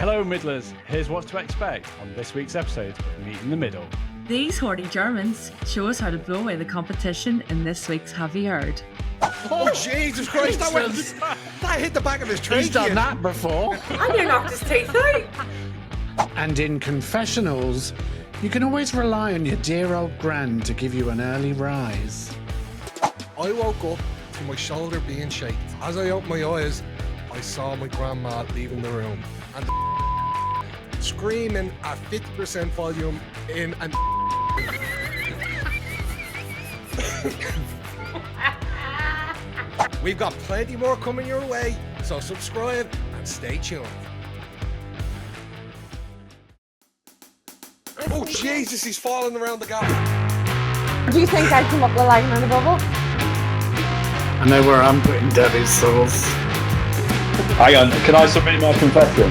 Hello, Middlers. Here's what to expect on this week's episode of Meet in the Middle. These hardy Germans show us how to blow away the competition in this week's Have You Heard? Oh, Jesus Christ, that hit the back of his trachea. He's done that before. And you knocked his teeth out. And in confessionals, you can always rely on your dear old gran to give you an early rise. I woke up to my shoulder being shaken. As I opened my eyes, I saw my grandma leaving the room and screaming at 50% volume in an We've got plenty more coming your way, so subscribe and stay tuned. Oh Jesus, he's falling around the gap. Do you think I'd come up with lightning in a bubble? I know where I'm putting Debbie's sauce. Hang on, can I submit my confession?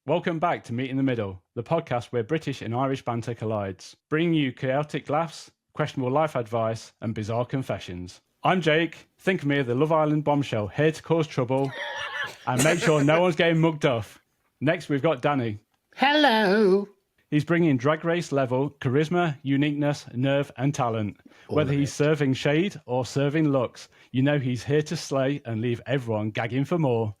Welcome back to Meet in the Middle, the podcast where British and Irish banter collides, bringing you chaotic laughs, questionable life advice, and bizarre confessions. I'm Jake. Think of me as the Love Island bombshell, here to cause trouble and make sure no one's getting mugged off. Next, we've got Danny. Hello. He's bringing drag race level charisma, uniqueness, nerve, and talent. Whether he's serving shade or serving looks, you know he's here to slay and leave everyone gagging for more.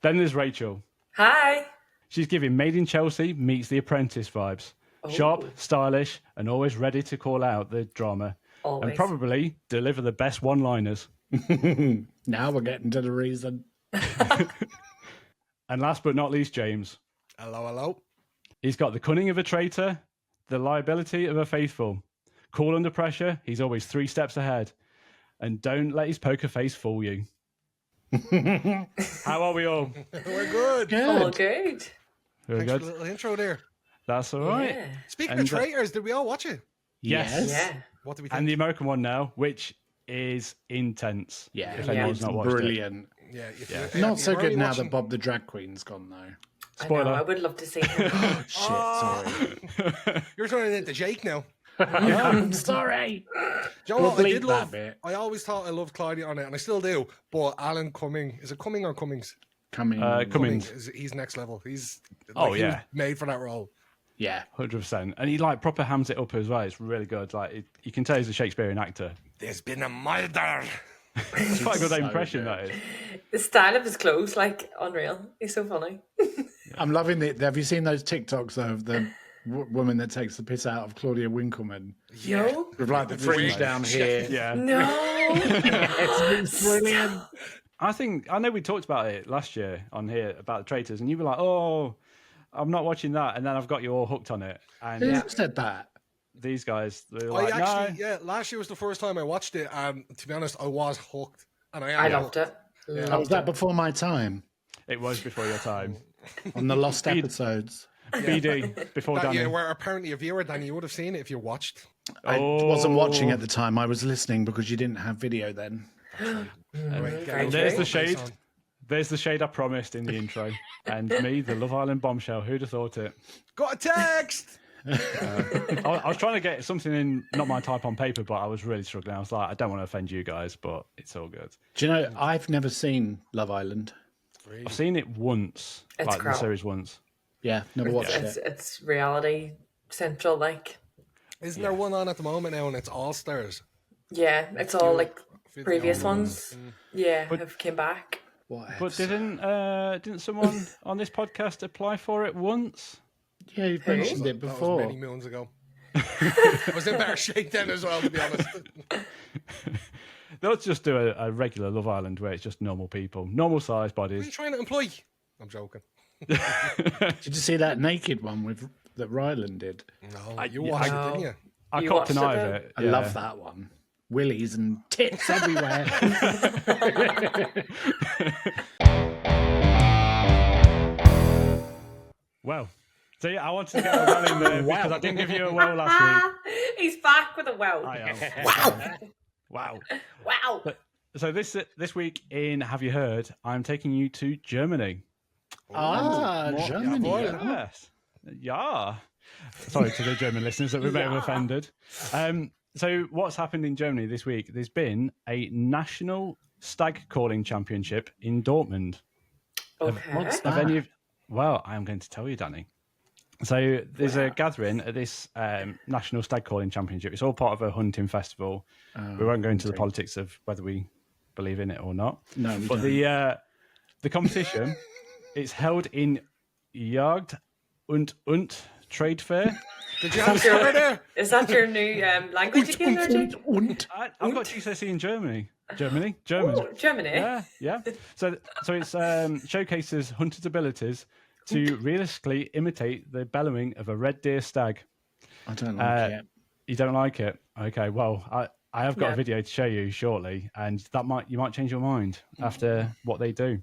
Then there's Rachel. Hi. She's giving Made in Chelsea meets The Apprentice vibes. Sharp, stylish, and always ready to call out the drama. Always. And probably deliver the best one-liners. Now we're getting to the reason. And last but not least, James. Hello, hello. He's got the cunning of a traitor, the liability of a faithful. Cool under pressure, he's always 3 steps ahead. And don't let his poker face fool you. How are we all? We're good. All good. Very Thanks for good. the little intro there. That's all right. Yeah. Speaking And, of traitors, did we all watch it? Yes. Yeah. What do we think? And the American one now, which is intense. Yeah, If Yeah. anyone's it's not watched it. brilliant. Yeah, if Yeah. if Not you've so already good now watching- that Bob the drag queen's gone, though. Spoiler. I know, I would love to see him. Shit, sorry. You're turning into Jake now. I'm sorry. Do you know We'll what? I bleep did that love. bit. I always thought I loved Claudia on it, and I still do. But Alan Cumming, is it Cumming or Cummings? Coming. Cummings. He's next level. He's Oh, he was yeah. made for that role. Yeah. 100%. And he like proper hams it up as well. It's really good. Like you can tell he's a Shakespearean actor. There's been a murder. It's quite a good So impression, good. that is. The style of his clothes, like, unreal. He's so funny. I'm loving it. Have you seen those TikToks though, of the woman that takes the piss out of Claudia Winkleman? No. With like the fringe down here. Yeah. No. It's brilliant. I know we talked about it last year on here about the traitors, and you were like, "Oh, I'm not watching that," and then I've got you all hooked on it. And Who said that? these guys, they were I like, actually, "No." yeah, last year was the first time I watched it, and to be honest, I was hooked, and I am. I loved it. Oh, was that before my time It was before your time. on the lost episodes? BD before That Danny. you were apparently a viewer, Danny. You would have seen it if you watched. I wasn't watching at the time. I was listening because you didn't have video then. Right, very There's true. the shade. There's the shade I promised in the intro. And me, the Love Island bombshell. Who'd have thought it? Got a text. I was trying to get something in, not my type on paper, but I was really struggling. I was like, I don't want to offend you guys, but it's all good. Do you know, I've never seen Love Island. I've seen it once, It's like the crap. series once. Yeah, never watched It's, it. it's reality central, like. Isn't there one on at the moment now, and it's All Stars? Yeah, it's all like previous on. ones. Yeah, have came back. What But episode? didn't someone on this podcast apply for it once? Yeah, you've mentioned it That was before. many moons ago. I was in better shape then as well, to be honest. Let's just do a regular Love Island where it's just normal people, normal sized What are you bodies. trying to employ? I'm joking. Did you see that naked one that Ryland did? No, you watched it, didn't you? I You copped an watched eye it of then? it. I love that one. Willies and tits everywhere. Well, see, I wanted to get a well in there because I didn't give you a well last week. He's back with a wow. I am. Wow. Wow. So this week in Have You Heard, I'm taking you to Germany. Germany. Yes. Yeah. Sorry to the German listeners that we may have offended. So what's happened in Germany this week? There's been a national stag calling championship in Dortmund. Okay. Have any of... Well, I am going to tell you, Danny. So there's a gathering at this national stag calling championship. It's all part of a hunting festival. We won't go into the politics of whether we believe in it or not. No, we but don't. the competition, it's held in Jagd und Trade Fair. Did you have a story there? Is that your new language again, there, Jake? I've got GCSE in German. German. Oh, Germany. Yeah. So it showcases hunters' abilities to realistically imitate the bellowing of a red deer stag. I don't like it. You don't like it? Okay. Well, I have got a video to show you shortly, and you might change your mind after what they do.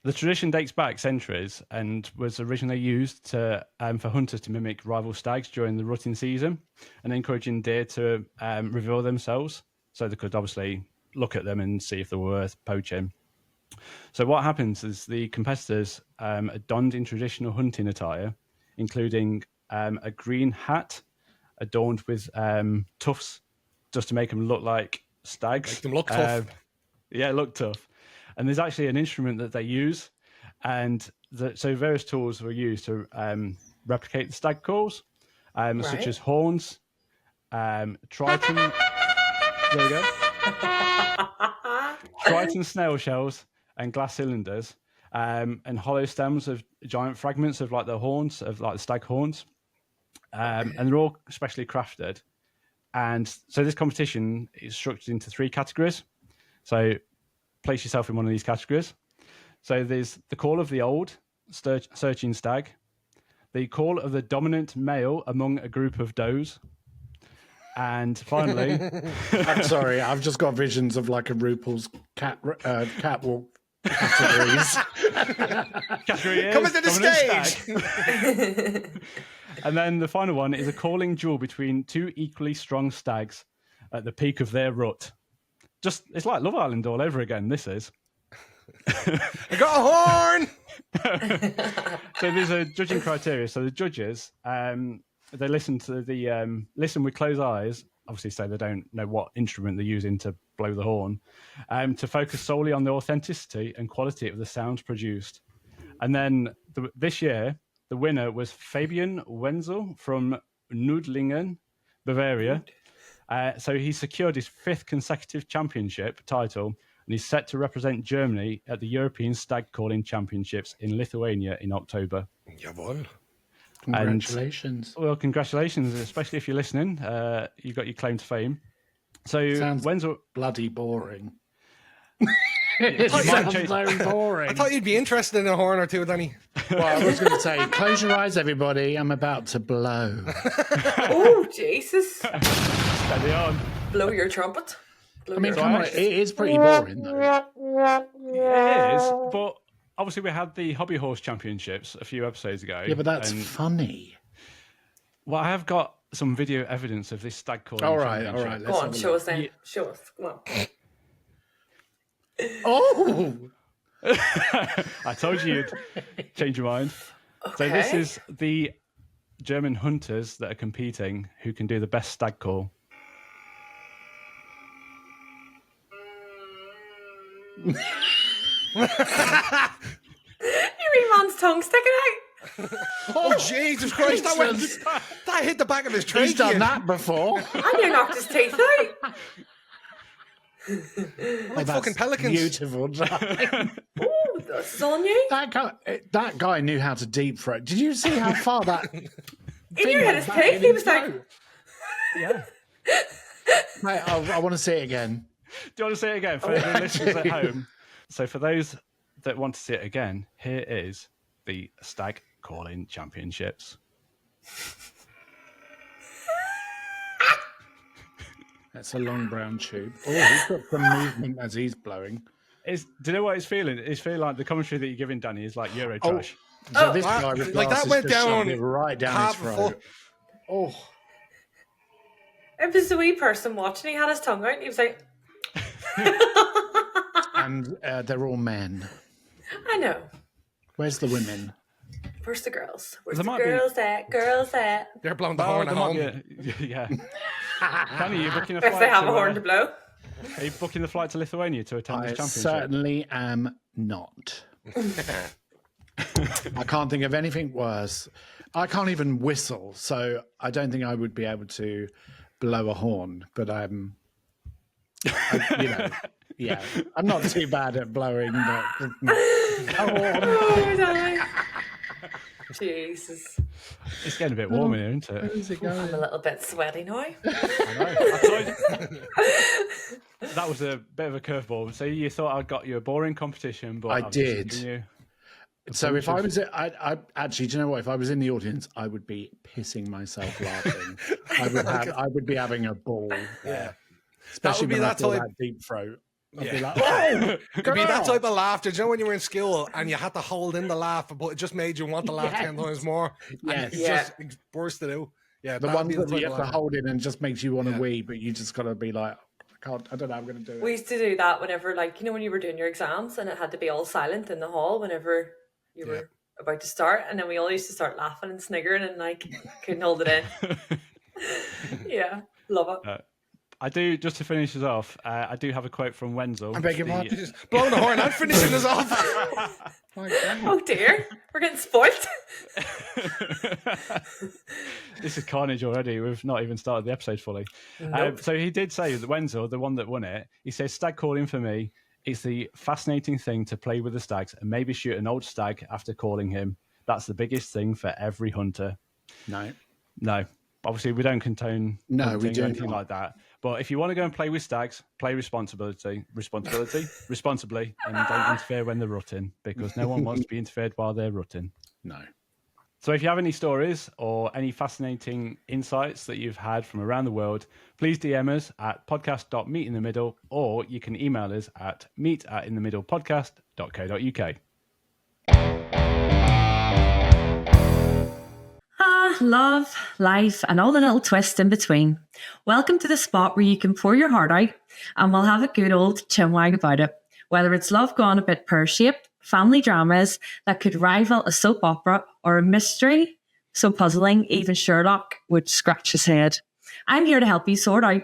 The tradition dates back centuries and was originally used for hunters to mimic rival stags during the rutting season and encouraging deer to reveal themselves so they could obviously look at them and see if they were worth poaching. So what happens is the competitors are donned in traditional hunting attire, including a green hat adorned with tufts just to make them look like stags. Make them look tough. Look tough. And there's actually an instrument that they use, and so various tools were used to replicate the stag calls, such as horns, triton. There we go. Triton snail shells and glass cylinders, and hollow stems of giant fragments of like the horns of like the stag horns, and they're all specially crafted. And so this competition is structured into 3 categories. So place yourself in one of these categories. So there's the call of the old searching stag, the call of the dominant male among a group of does, and finally, I'm sorry, I've just got visions of like a RuPaul's catwalk categories. category is Coming to the dominant stage. stag. And then the final one is a calling duel between 2 equally strong stags at the peak of their rut. It's like Love Island all over again. This is. I got a horn. So there's a judging criteria. So the judges, they listen to listen with closed eyes. Obviously, so they don't know what instrument they're using to blow the horn, to focus solely on the authenticity and quality of the sounds produced. And then this year, the winner was Fabian Wenzel from Nudlingen, Bavaria. So he secured his 5th consecutive championship title, and he's set to represent Germany at the European Stag Calling Championships in Lithuania in October. Jawohl. Congratulations. Well, congratulations, especially if you're listening. You got your claim to fame. So Sounds Wenzel... bloody boring. It Sounds very boring. I thought you'd be interested in a horn or two, Danny. Well, I was going to say, close your eyes, everybody. I'm about to blow. Oh, Jesus. Steady on. Blow your trumpet. I mean, come on, it is pretty boring, though. It is, but obviously we had the Hobby Horse Championships a few episodes ago. Yeah, but that's funny. Well, I have got some video evidence of this stag calling. All right. Go on, show us then. Show us. Come on. Oh! I told you you'd change your mind. Okay. So this is the German hunters that are competing who can do the best stag call. You mean man's tongue sticking out? Oh, Jesus Christ. That hit the back of his trachea. He's done that before. And you knocked his teeth out. Like fucking pelicans. Beautiful. Oh, this is on you. That guy knew how to deep throat. Did you see how far that... In your head, his teeth, he was like... Yeah. Mate, I want to see it again. Do you want to see it again for the listeners at home? So for those that want to see it again, here is the Stag Calling Championships. That's a long brown tube. Oh, he's got some movement as he's blowing. Do you know what he's feeling? It's feeling like the commentary that you're giving Danny is like Eurotrash. So this guy with like that glasses went just shoved down it right down his throat. Oh. It was the wee person watching. He had his tongue out and he was like... And they're all men. I know. Where's the women? Where's the girls? Where's There the might be- girls at? Girls at? They're blowing the horn at home. Yeah. Fanny, you're booking a If flight they have to, a horn to blow. are you booking the flight to Lithuania to attend I this championship? certainly am not. I can't think of anything worse. I can't even whistle, so I don't think I would be able to blow a horn. But yeah, I'm not too bad at blowing. But Oh, darling. Jesus. It's getting a bit warm in here, isn't it? where's it I'm going? a little bit sweaty now. I know. I thought that was a bit of a curveball. So you thought I got you a boring competition, but I I've just did. given you So if I was, I actually, do you know what? If I was in the audience, I would be pissing myself laughing. I would be having a ball. Yeah. Especially be when I that feel type- that deep throat. I'd be Yeah. like, oh, It'd be that type of laughter. Do you know when you were in school and you had to hold in the laugh, but it just made you want to laugh 10 times more? Yes. And you just bursted out. Yeah, the that'd ones be that type you of have to laughter. hold in and just makes you want to Yeah. wee, but you just got to be like, I don't know, I'm going to do it. We used to do that whenever, like, you know, when you were doing your exams and it had to be all silent in the hall whenever you were about to start. And then we all used to start laughing and sniggering and, like, couldn't hold it in. Yeah, love it. I do, just to finish us off, I do have a quote from Wenzel. I beg your the- pardon? Just blowing the horn and finishing us off. My God. Oh dear, we're getting spoilt. This is carnage already. We've not even started the episode fully. So he did say that Wenzel, the one that won it, he says, "Stag calling for me. It's the fascinating thing to play with the stags and maybe shoot an old stag after calling him. That's the biggest thing for every hunter." No, obviously we don't condone No, we hunting do or anything not. like that. But if you want to go and play with stags, play responsibly, and don't interfere when they're rutting, because no one wants to be interfered while they're rutting. No. So if you have any stories or any fascinating insights that you've had from around the world, please DM us at podcast.meetinthemiddle, or you can email us at meet@inthemiddlepodcast.co.uk. Love, life, and all the little twists in between. Welcome to the spot where you can pour your heart out and we'll have a good old chinwag about it. Whether it's love gone a bit pear-shaped, family dramas that could rival a soap opera, or a mystery so puzzling even Sherlock would scratch his head. I'm here to help you sort out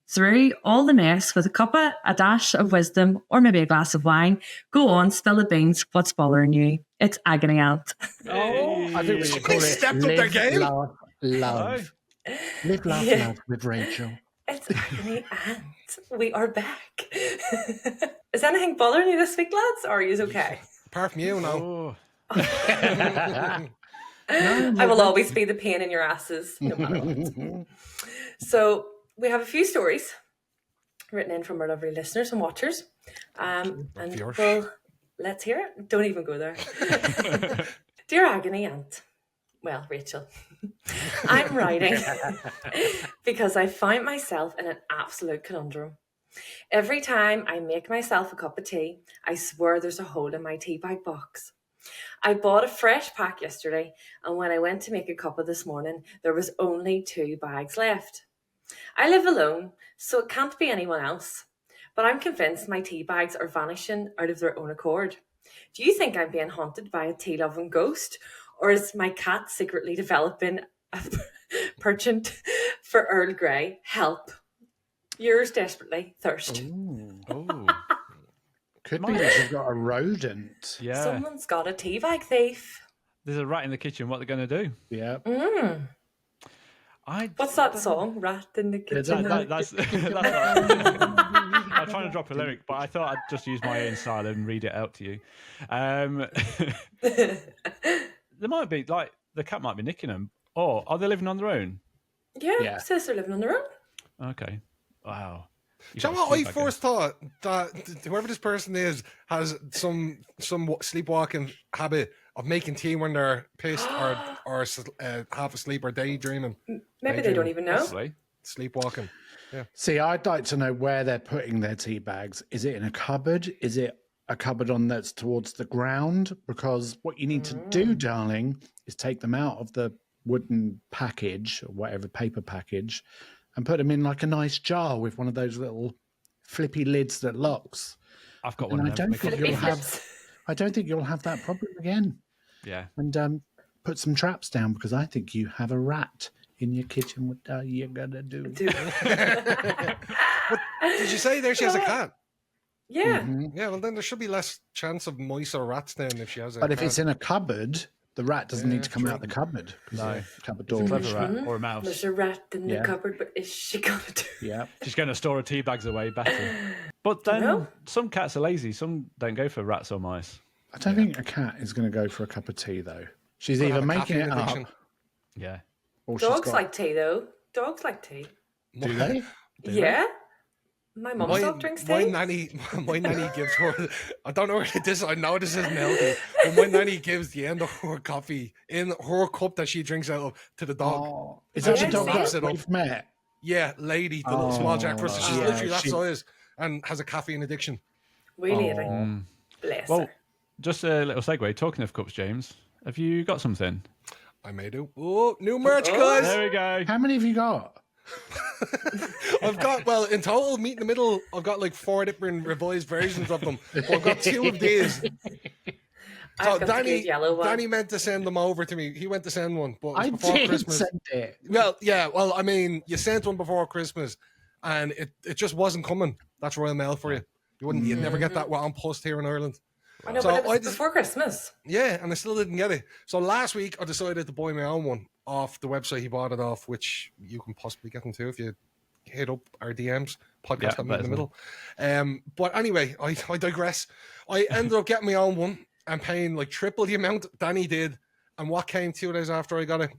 through all the mess with a cuppa, a dash of wisdom, or maybe a glass of wine. Go on, spill the beans. What's bothering you? It's agony aunt. Oh, I think we should call it stepped up their Live, game. Laugh, Love. Live, laugh, Yeah. love with Rachel. It's agony aunt. We are back. Is anything bothering you this week, lads? Or are you okay? Apart from you, no. Oh, I will always be the pain in your asses, no matter what. So we have a few stories written in from our lovely listeners and watchers. And viewers. well, let's hear it. Don't even go there. Dear Agony Aunt. Well, Rachel, I'm writing because I find myself in an absolute conundrum. Every time I make myself a cup of tea, I swear there's a hole in my tea bag box. I bought a fresh pack yesterday, and when I went to make a cuppa this morning, there was only 2 bags left. I live alone, so it can't be anyone else, but I'm convinced my tea bags are vanishing out of their own accord. Do you think I'm being haunted by a tea-loving ghost, or is my cat secretly developing a penchant for Earl Grey? Help. Yours desperately, Thirst. oh, Could be that you've got a rodent. yeah. Someone's got a tea bag thief. There's a rat in the kitchen. What they're going to do? Yeah. What's that song? Rat in the kitchen. That's I'm trying to drop a lyric, but I thought I'd just use my own style and read it out to you. There might be, like, the cat might be nicking them, or are they living on their own? Yeah, says they're living on their own. Okay. Wow. Do you know what I first thought? That whoever this person is has some sleepwalking habit of making tea when they're pissed or half asleep or daydreaming. Maybe they don't even know. Possibly. Sleepwalking. See, I'd like to know where they're putting their tea bags. Is it in a cupboard? Is it a cupboard that's towards the ground? Because what you need to do, darling, is take them out of the wooden package or whatever paper package and put them in like a nice jar with one of those little flippy lids that locks. I've got And one I of them. don't think Flippy you'll have. flips. I don't think you'll have that problem again. Yeah. And put some traps down because I think you have a rat in your kitchen, what are you gonna do? Did you say there she has a cat? Yeah. Mhm. Yeah, well then there should be less chance of mice or rats then if she has a But cat. if it's in a cupboard, the rat doesn't need to come true. out the cupboard. No. Cupboard It's a door. clever rat or a mouse. There's a rat in the Yeah. cupboard, but is she gonna do? Yeah. She's going to store her tea bags away better. But then know. some cats are lazy. Some don't go for rats or mice. I don't think a cat is going to go for a cup of tea, though. She's Could either have a making it caffeine addiction. up Yeah. or she's Dogs got... like tea, though. Dogs like tea. Do they? Yeah. My mum's dog drinks tea. My nanny gives her. I don't know where this. I know this isn't healthy, but my nanny gives the end of her coffee in her cup that she drinks out of to the dog. Oh, is Oh, that the yeah, dog see? Wraps that it up. we've met? Yeah, lady, the little small Jack Russell. She's yeah, literally that she- size and has a caffeine addiction. Wee lady. Mm. Bless Well, her. just a little segue. Talking of cups, James, have you got something? I may do. Oh, new merch, guys! There we go. How many have you got? I've got, well, in total, meet in the middle, I've got like 4 different revised versions of them. But I've got 2 of these. I've got the good yellow one. Danny meant to send them over to me. He went to send one, but it was I before did Christmas. send it. Well, yeah, well, I mean, you sent one before Christmas and it just wasn't coming. That's Royal Mail for you. You'd never get that on post here in Ireland. I know, So but it was I just- before Christmas. Yeah, and I still didn't get it. So last week I decided to buy my own one off the website he bought it off, which you can possibly get them too if you hit up our DMs, podcast Yeah, at me in the let us middle. But anyway, I digress. I ended up getting my own one and paying like triple the amount Danny did. And what came 2 days after I got it?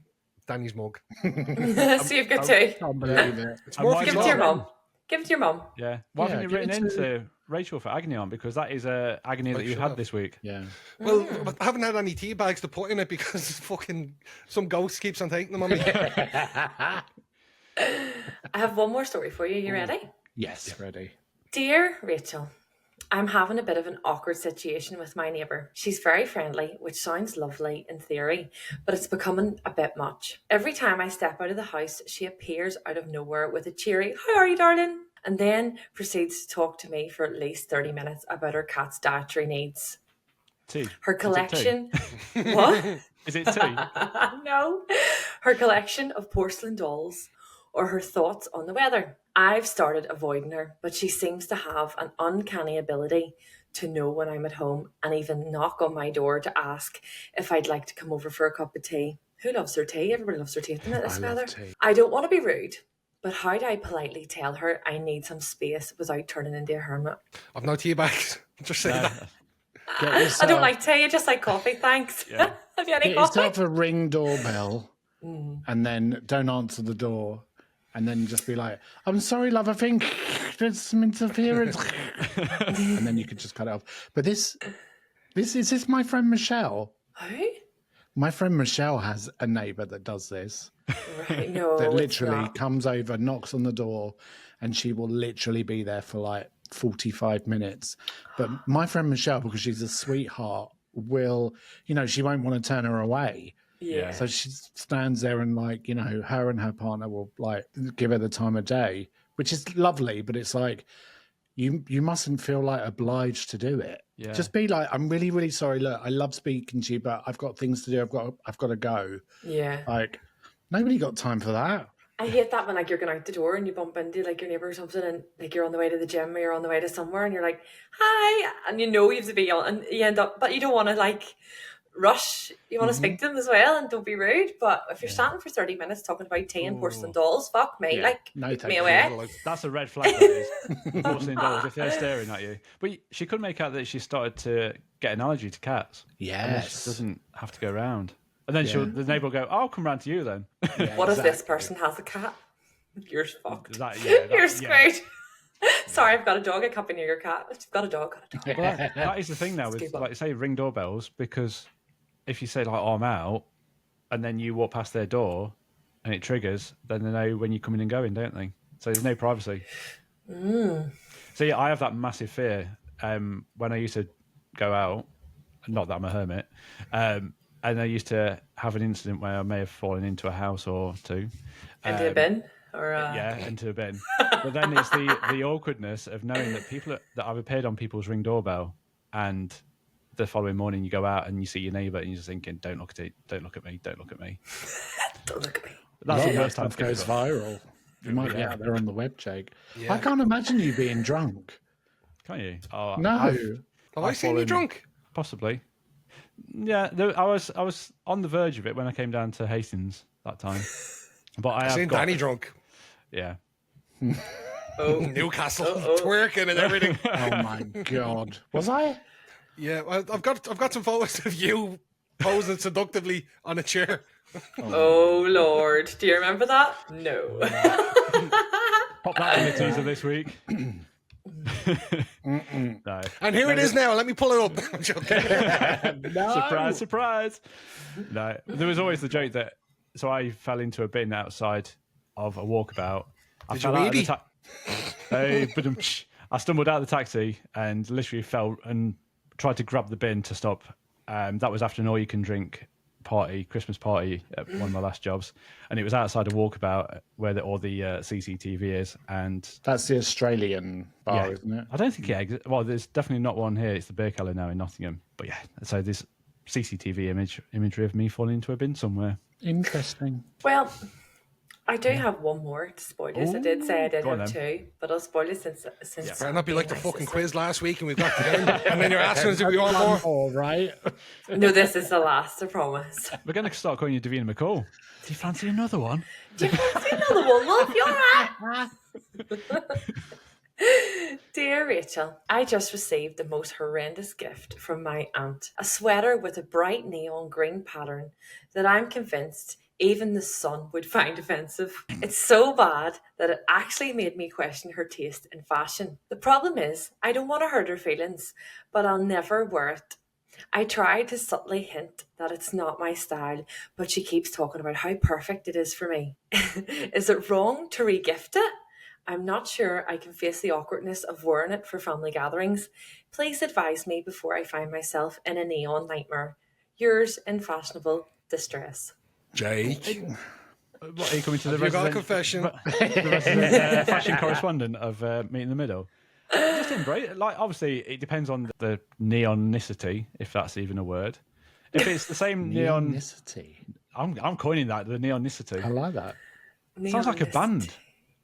Danny's mug. So you've got two. Can't believe it. It's And more why Give for it to your job. mum. Give it to your mum. Yeah. Why Yeah, haven't you give written it to- into Rachel for agony on? Because that is a agony that you should had have. this week. Yeah. Well, but I haven't had any tea bags to put in it because fucking some ghost keeps on taking them on me. I have one more story for you. You ready? Yes, ready. Dear Rachel, I'm having a bit of an awkward situation with my neighbour. She's very friendly, which sounds lovely in theory, but it's becoming a bit much. Every time I step out of the house, she appears out of nowhere with a cheery, "How are you, darling?" and then proceeds to talk to me for at least 30 minutes about her cat's dietary needs. Tea. Her Is it tea? collection... What? Is it tea? No. Her collection of porcelain dolls or her thoughts on the weather. I've started avoiding her, but she seems to have an uncanny ability to know when I'm at home and even knock on my door to ask if I'd like to come over for a cup of tea. Who loves their tea? Everybody loves their tea at this I love weather. tea. I don't want to be rude, but how do I politely tell her I need some space without turning into a hermit? I've no tea bags. Just say that. Get I yourself, don't like tea, I just like coffee, thanks. Yeah. Have you any get coffee? yourself a Ring doorbell and then don't answer the door. And then just be like, "I'm sorry, love, I think there's some interference." And then you could just cut it off. But this is this my friend Michelle? Who? My friend Michelle has a neighbour that does this. Right, no, That it's literally not. comes over, knocks on the door, and she will literally be there for like 45 minutes. But my friend Michelle, because she's a sweetheart, will, she won't want to turn her away. Yeah. So she stands there and her and her partner will like give her the time of day, which is lovely, but it's like you mustn't feel like obliged to do it. Yeah. Just be like, "I'm really, really sorry. Look, I love speaking to you, but I've got things to do. I've got to go." Yeah. Like, nobody got time for that. I hate that when like you're going out the door and you bump into like your neighbour or something and like you're on the way to the gym or you're on the way to somewhere and you're like, "Hi," and you know you have to be on and you end up, but you don't want to like rush. You want to speak to them as well and don't be rude. But if you're standing for 30 minutes talking about tea and porcelain dolls, fuck me, Yeah. like No, keep thank me you. away. That's a red flag, that is. Porcelain dolls, if they're staring at you. But she could make out that she started to get an allergy to cats. And then she Yes. doesn't have to go around. And then Yeah. the neighbour will go, "I'll come round to you then." Yeah, What if this exactly. person has a cat? You're fucked. You're Yeah. screwed. Sorry, I've got a dog. I can't be near your cat. I've got a dog. Well, that is the thing now with, Skip up. like, say, Ring doorbells, because if you say, like, "Oh, I'm out," and then you walk past their door and it triggers, then they know when you're coming and going, don't they? So there's no privacy. So, yeah, I have that massive fear when I used to go out, not that I'm a hermit, and I used to have an incident where I may have fallen into a house or two. Into a bin or Yeah, into a bin. But then it's the awkwardness of knowing that that I've appeared on people's Ring doorbell, and the following morning you go out and you see your neighbour and you're just thinking, "Don't look at it, don't look at me, don't look at me." Don't look at me. That's the that worst time stuff to goes get it. viral. You might be Yeah. out there on the web, Jake. Yeah. I can't imagine you being drunk. Can't you? Oh, No. Have I seen you fallen- drunk? Possibly. Yeah, I was on the verge of it when I came down to Hastings that time. But I I've have seen got, Danny drunk. Yeah. Oh, Newcastle twerking and everything. Oh my god. Was I? Yeah, well, I've got some photos of you posing seductively on a chair. oh Lord. Do you remember that? No. Pop that in the teaser this week. No. And here it is now. Let me pull it up. I'm joking. Surprise, surprise. No, there was always the joke that, so I fell into a bin outside of a walkabout. Did fell you out of the weeby? Hey, badum-tsh. I stumbled out of the taxi and literally fell and tried to grab the bin to stop. That was after an all-you-can-drink party, Christmas party at one of my last jobs, and it was outside a walkabout where all the CCTV is. And That's the Australian bar, isn't it? I don't think it exists. Well, there's definitely not one here. It's the Beer Keller now in Nottingham. But yeah, so there's CCTV imagery of me falling into a bin somewhere. Interesting. Well, I do have one more to spoilers. I did say I did Go on have two, but I'll spoil it since Better not be like the my fucking sister. quiz last week and we've got the end. And then you're asking us if we want more. All right. No, this is the last, I promise. We're going to start calling you Davina McCall. Do you fancy another one? Do you fancy another one, love? You're right. Dear Rachel, I just received the most horrendous gift from my aunt. A sweater with a bright neon green pattern that I'm convinced even the sun would find offensive. It's so bad that it actually made me question her taste in fashion. The problem is, I don't want to hurt her feelings, but I'll never wear it. I try to subtly hint that it's not my style, but she keeps talking about how perfect it is for me. Is it wrong to re-gift it? I'm not sure I can face the awkwardness of wearing it for family gatherings. Please advise me before I find myself in a neon nightmare. Yours in fashionable distress. Jake. What, are you coming to the Have you got a resident, confession? the resident fashion correspondent of Meet in the Middle? Just embrace it. Like, obviously, it depends on the neonicity, if that's even a word. If it's the same neon, Neonicity. I'm coining that, the neonicity. I like that. Sounds like a band,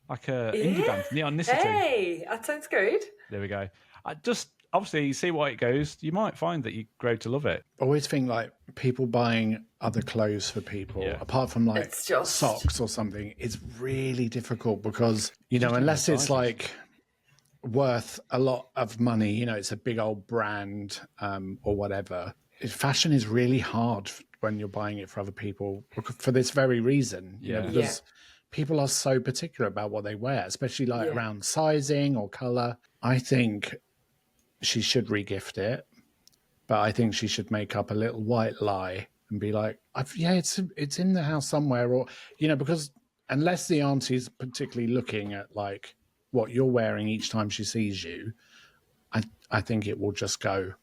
like a indie band. Neonicity. Hey, that sounds good. There we go. I just obviously see where it goes. You might find that you grow to love it. Always think like people buying other clothes for people, Yeah. apart from like It's just- socks or something, it's really difficult because, you know, unless it's like worth a lot of money, you know, it's a big old brand or whatever. Fashion is really hard when you're buying it for other people for this very reason. You know, Yeah. because people are so particular about what they wear, especially like Yeah. around sizing or color. I think she should regift it, but I think she should make up a little white lie and be like, it's in the house somewhere, or, you know, because unless the auntie's particularly looking at like what you're wearing each time she sees you, I think it will just go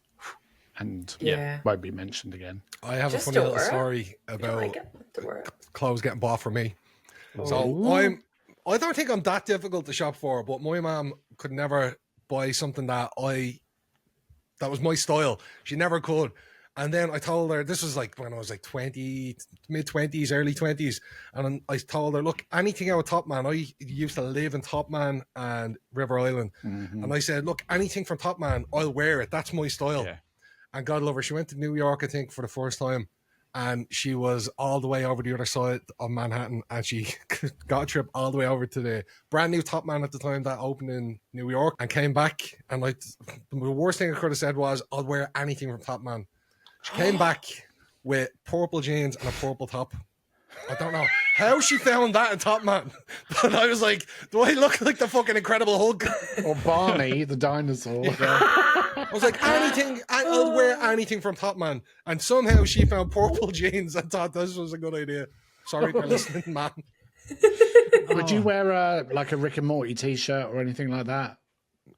and Yeah. won't be mentioned again. I have Just a funny little don't wear it. story I don't about like it. Don't wear it. clothes getting bought for me. So I don't think I'm that difficult to shop for, but my mom could never buy something that was my style. She never could. And then I told her, this was like when I was like 20, mid-20s, early 20s. And I told her, look, anything out of Top Man, I used to live in Top Man and River Island. And I said, look, anything from Top Man, I'll wear it. That's my style. Yeah. And God love her, she went to New York, I think, for the first time. And she was all the way over the other side of Manhattan. And she got a trip all the way over to the brand new Top Man at the time that opened in New York and came back. And like the worst thing I could have said was, I'll wear anything from Top Man. She came back with purple jeans and a purple top. I don't know how she found that in Top Man. But I was like, do I look like the fucking Incredible Hulk? Or Barney, the dinosaur. I was like, anything, I'll wear anything from Top Man. And somehow she found purple jeans and thought this was a good idea. Sorry for listening, man. Would you wear a Rick and Morty t-shirt or anything like that?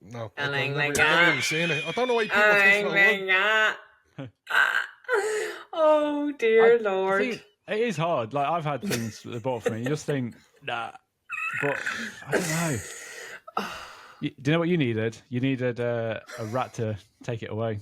No, I I've like never that. even seen it. I don't know why people Oh think I my would. god. Oh dear I Lord. think it is hard. Like, I've had things that they bought for me. You just think, nah. But I don't know. Do you know what you needed? You needed a rat to take it away.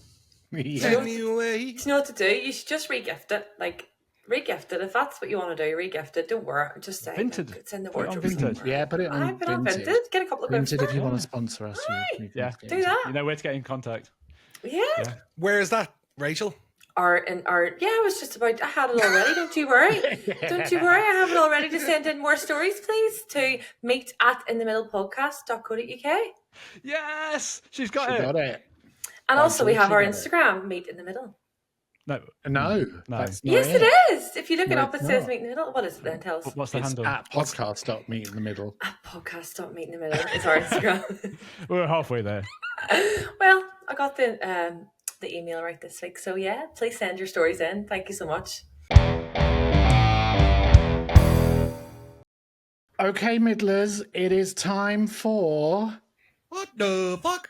Yeah. Anyway, Do you know what to do? You should just re-gift it. Like, Regift it if that's what you want to do. Regift it. Don't worry. Just say Vinted. look, it's in the Put it on wardrobe. Vinted. somewhere. Yeah, put it on I put on Vinted. Vinted. Get a couple of quid Vinted, for if you it. want to sponsor us, you Yeah. can Do that. You know where to get in contact. Yeah. Where is that, Rachel? I was just about. I had it already. Don't you worry. Don't you worry. I have it already. To send in more stories, please, to meet@inthemiddlepodcast.co.uk. Yes, she's got She it. got it. And By also we George, have she our got it. Instagram, Meet in the Middle. No, No, No. that's not Yes, it. it is. If you look it No, up, it it's says not. Meet in the Middle. What is it then? Tell us. what's the It's handle? at podcast.meet in the middle. Podcast.meet in the middle is our Instagram. We're halfway there. Well, I got the email right this week. So yeah, please send your stories in. Thank you so much. Okay, Middlers, it is time for... What the fuck?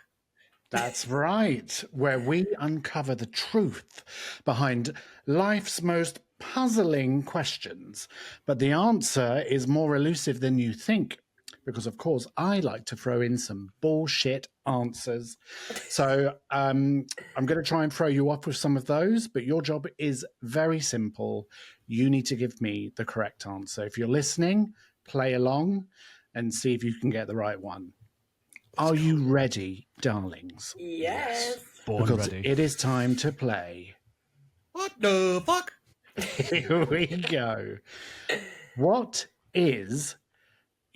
That's right, where we uncover the truth behind life's most puzzling questions. But the answer is more elusive than you think, because, of course, I like to throw in some bullshit answers. So I'm going to try and throw you off with some of those, but your job is very simple. You need to give me the correct answer. If you're listening, play along and see if you can get the right one. Are you ready, darlings? Yes. Born Because ready. it is time to play. What the fuck? Here we go. What is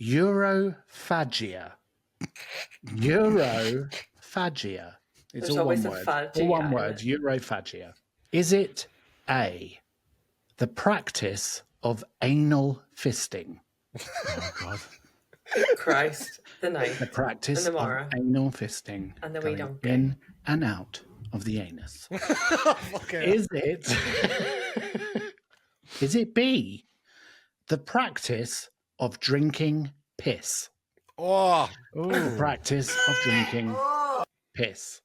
Europhagia? Europhagia. It's There's all always one a word. phagia All one in word. it. Europhagia. Is it A, the practice of anal fisting? Oh God. Christ. The night. The practice And the of Mara. anal fisting. And the wee going donkey. in and out of the anus. Okay. Is it? Is it B, the practice of drinking piss? Oh, The practice of drinking piss.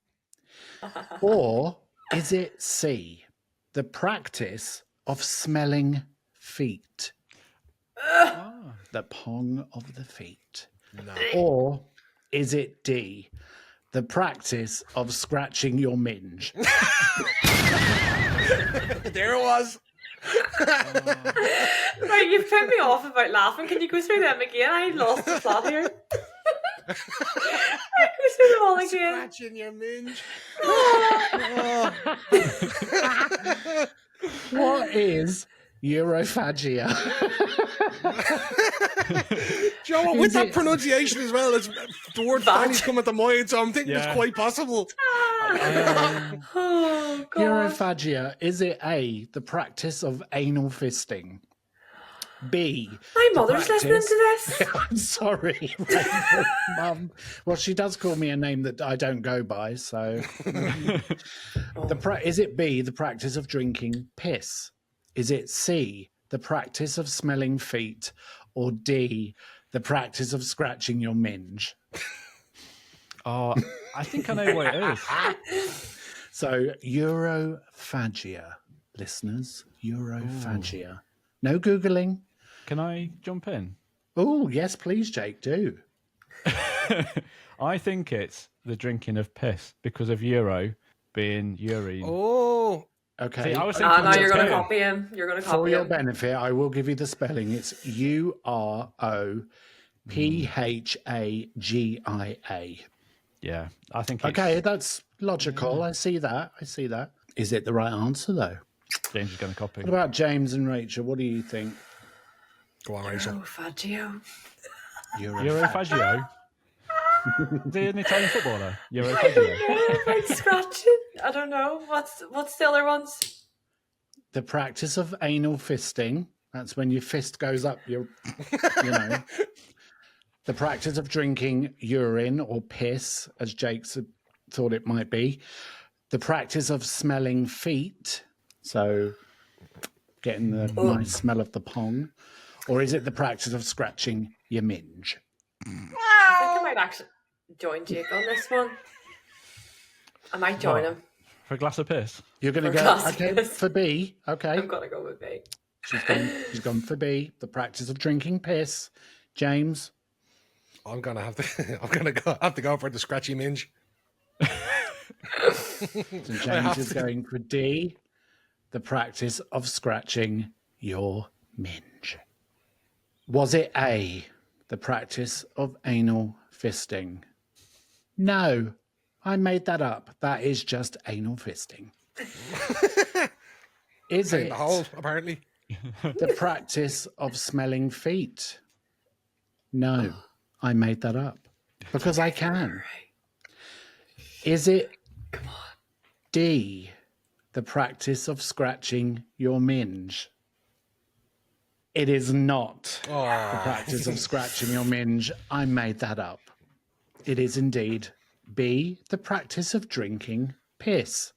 Or is it C, the practice of smelling feet? The pong of the feet. no. Or is it D, the practice of scratching your minge? There it was. Right, you've put me off about laughing. Can you go through them again? I lost the plot here. Go through them all again. Scratching your minge. What is Europhagia? Do you know what? With Is that it- pronunciation as well, it's, the word fanny's coming to mind, so I'm thinking Yeah. it's quite possible. Oh, God. Europhagia, is it A, the practice of anal fisting? B, My the mother's listening practice- to this. I'm sorry, Mum. Well, she does call me a name that I don't go by, so... Is it B, the practice of drinking piss? Is it C, the practice of smelling feet? Or D, the practice of scratching your minge? Oh, I think I know what it is. So, Europhagia, listeners, Europhagia. No Googling. Can I jump in? Oh, yes, please, Jake, do. I think it's the drinking of piss because of Euro being urine. Oh, Okay. See, I was thinking Now you're going to Japan. copy him. You're going to For copy your him. benefit, I will give you the spelling. It's Urophagia. Yeah, I think it's Okay, that's logical. I see that. Is it the right answer, though? James is going to copy. What about James and Rachel? What do you think? go on, Rachel. Oh, Faggio. Eurofaggio? Is he an Italian footballer? Eurofaggio? Like scratching. I don't know. What's the other ones? The practice of anal fisting. That's when your fist goes up your, The practice of drinking urine or piss, as Jake thought it might be. The practice of smelling feet. So getting the nice smell of the pong. Or is it the practice of scratching your minge? I think I might actually join Jake on this one. I might join him. For a glass of piss? You're going to For go, glasses. okay, for B. Okay. I'm going to go with B. She's gone for B. The practice of drinking piss. James? I'm gonna have to go for the scratchy minge. So James is going for D. The practice of scratching your minge? Was it A, the practice of anal fisting? No, I made that up. That is just anal fisting. Is In it the hole, apparently. the practice of smelling feet? No, I made that up because I can. Is it D, the practice of scratching your minge? It is not the practice of scratching your minge. I made that up. It is indeed B, the practice of drinking piss.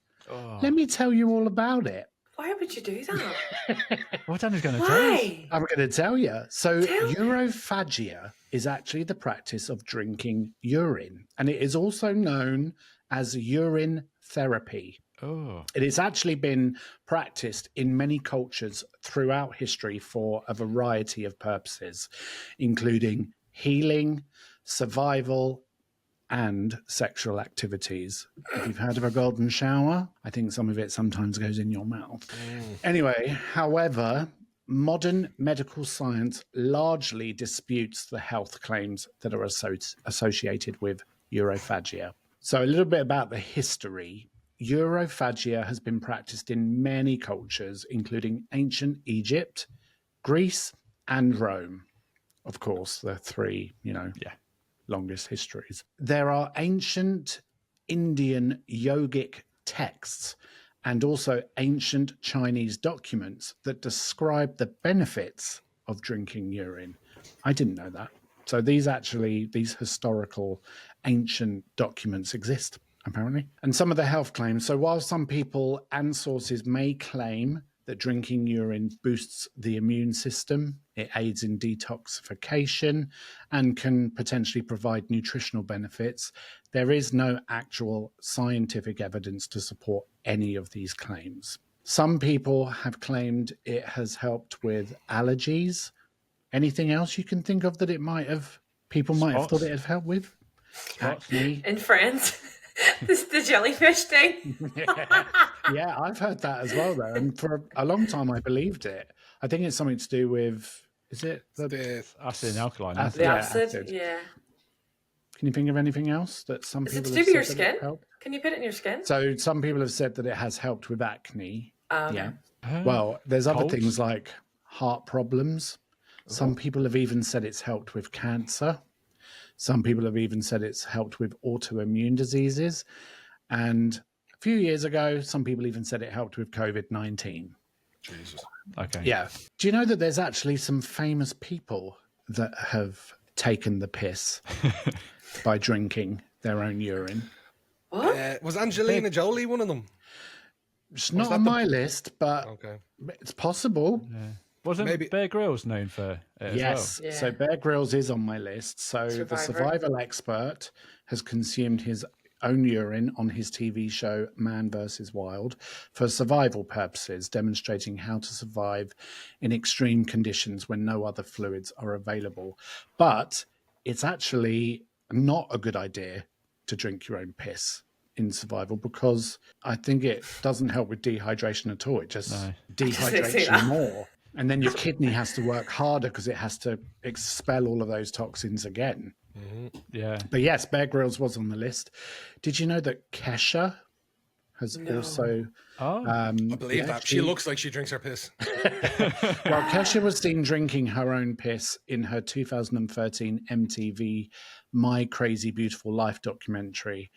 Let me tell you all about it. Why would you do that? What Danny's going to tell us? Why? I'm going to tell you. So, Tell me. urophagia is actually the practice of drinking urine, and it is also known as urine therapy. Oh, It has actually been practiced in many cultures throughout history for a variety of purposes, including healing, survival, and sexual activities. If you've heard of a golden shower, I think some of it sometimes goes in your mouth. Anyway, however, modern medical science largely disputes the health claims that are associated with urophagia. So a little bit about the history. Urophagia has been practiced in many cultures, including ancient Egypt, Greece, and Rome. Of course, the three, longest histories. There are ancient Indian yogic texts and also ancient Chinese documents that describe the benefits of drinking urine. I didn't know that. So these historical ancient documents exist, apparently. And some of the health claims. So while some people and sources may claim that drinking urine boosts the immune system, it aids in detoxification, and can potentially provide nutritional benefits, there is no actual scientific evidence to support any of these claims. Some people have claimed it has helped with allergies. Anything else you can think of that people might have thought it had helped with? Acne. In France. The jellyfish thing. Yeah, I've heard that as well, though. And for a long time, I believed it. I think it's something to do with, is it The acid and alkaline. Acid. The Yeah, acid, acid. yeah. Can you think of anything else that some Is it people to have do with your said that it skin? helped? Can you put it in your skin? So some people have said that it has helped with acne. Okay. Yeah. Well, there's other Colds? things like heart problems. Some people have even said it's helped with cancer. Some people have even said it's helped with autoimmune diseases. And a few years ago, some people even said it helped with COVID-19. Jesus. Okay. Yeah. Do you know that there's actually some famous people that have taken the piss by drinking their own urine? What? Was Angelina Jolie one of them? It's not that on the- my list, but Okay. it's possible. Wasn't Maybe- Bear Grylls known for it as Yes. Yeah. So Bear Grylls is on my list. So the Survivor. survival expert has consumed his own urine on his TV show Man vs. Wild for survival purposes, demonstrating how to survive in extreme conditions when no other fluids are available. But it's actually not a good idea to drink your own piss in survival because I think it doesn't help with dehydration at all. It just dehydrates you more. And then your kidney has to work harder because it has to expel all of those toxins again. Yeah. But yes, Bear Grylls was on the list. Did you know that Kesha has also... Oh, I believe that. She looks like she drinks her piss. Well, Kesha was seen drinking her own piss in her 2013 MTV My Crazy Beautiful Life documentary.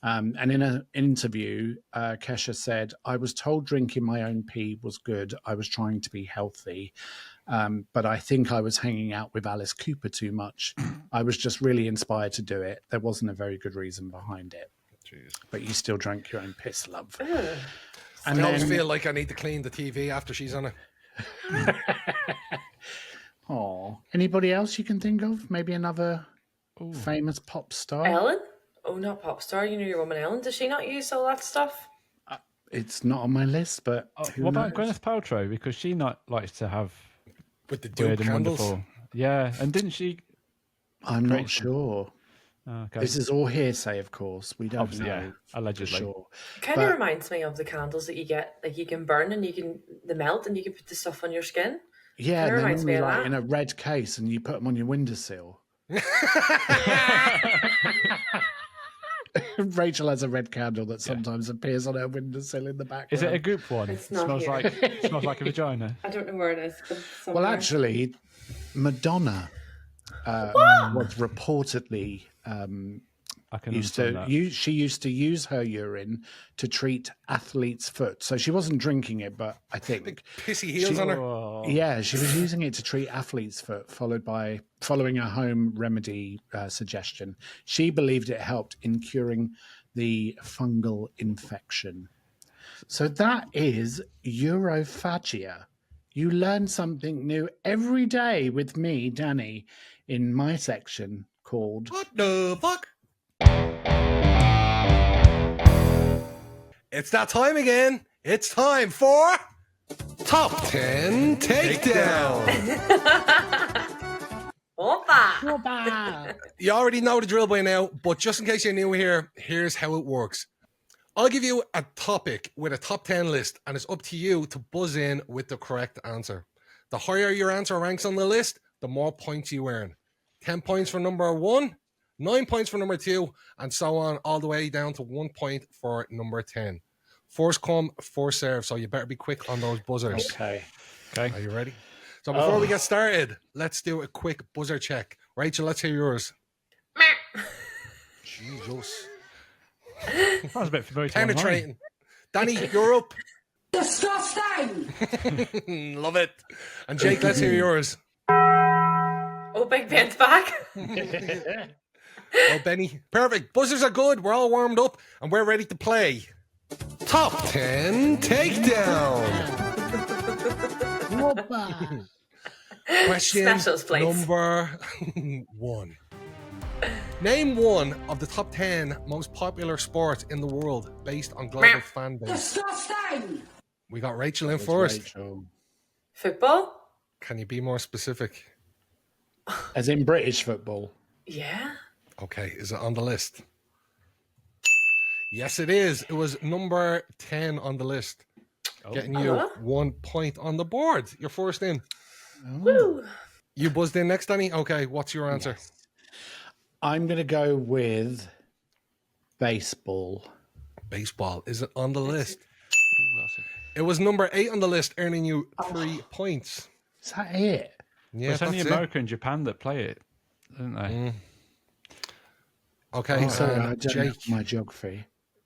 And in an interview, Kesha said, "I was told drinking my own pee was good. I was trying to be healthy. But I think I was hanging out with Alice Cooper too much. I was just really inspired to do it. There wasn't a very good reason behind it. Jeez. But you still drank your own piss, love." I always feel like I need to clean the TV after she's on it. Oh, anybody else you can think of? Maybe another famous pop star? Ellen? Oh, not pop star. You know your woman Ellen. Does she not use all that stuff? It's not on my list, but who what about knows? Gwyneth Paltrow? Because she not likes to have With the weird Duke and candles. wonderful. Yeah, and didn't she? I'm not sure. Okay. This is all hearsay, of course. We don't Obviously, know yeah, for allegedly. sure. Kind of But- reminds me of the candles that you get, like you can burn and they melt and you can put the stuff on your skin. Yeah, Kinda and they're reminds me normally of like that. in a red case, and you put them on your windowsill. Rachel has a red candle that sometimes appears on her windowsill in the background. Is it a goop one? It's It not smells here. smells like a vagina. I don't know where it is. But it's Well, somewhere. actually, Madonna was reportedly I can used understand to that. she used to use her urine to treat athletes' foot. So she wasn't drinking it, but I think Pissy heels on her. Oh, yeah, she was using it to treat athletes' foot, following a home remedy suggestion. She believed it helped in curing the fungal infection. So that is urophagia. You learn something new every day with me, Danny, in my section called What the fuck? It's that time again. It's time for Top 10 Takedown. Opa! You already know the drill by now, but just in case you're new here, here's how it works. I'll give you a topic with a top 10 list, and it's up to you to buzz in with the correct answer. The higher your answer ranks on the list, the more points you earn. 10 points for number 1, 9 points for number 2, and so on, all the way down to 1 point for number 10. First come, first serve, so you better be quick on those buzzers. okay. Are you ready? So before we get started, let's do a quick buzzer check. Rachel, let's hear yours. Jesus. that was a bit very Penetrating. Danny, you're up. Disgusting! Love it. And Jake, let's hear yours. Oh, Big Ben's back. Oh, Benny. Perfect. Buzzers are good. We're all warmed up and we're ready to play. Top 10 Takedown. Question Specials, please. number 1. Name one of the top 10 most popular sports in the world based on global fan base. Disgusting! We got Rachel in first. Rachel. Football? Can you be more specific? As in British football. Yeah. Okay, is it on the list? Yes, it is. It was number 10 on the list. Getting you Uh-huh. 1 point on the board. You're first in. Woo. You buzzed in next, Danny? Okay, what's your answer? I'm going to go with baseball. Baseball. Is it on the list? Ooh, that's it. It was number 8 on the list, earning you 3 points. Is that it? Yeah, It's only that's America and Japan that play it, don't they? it. Okay, So I don't Jake, know my geography.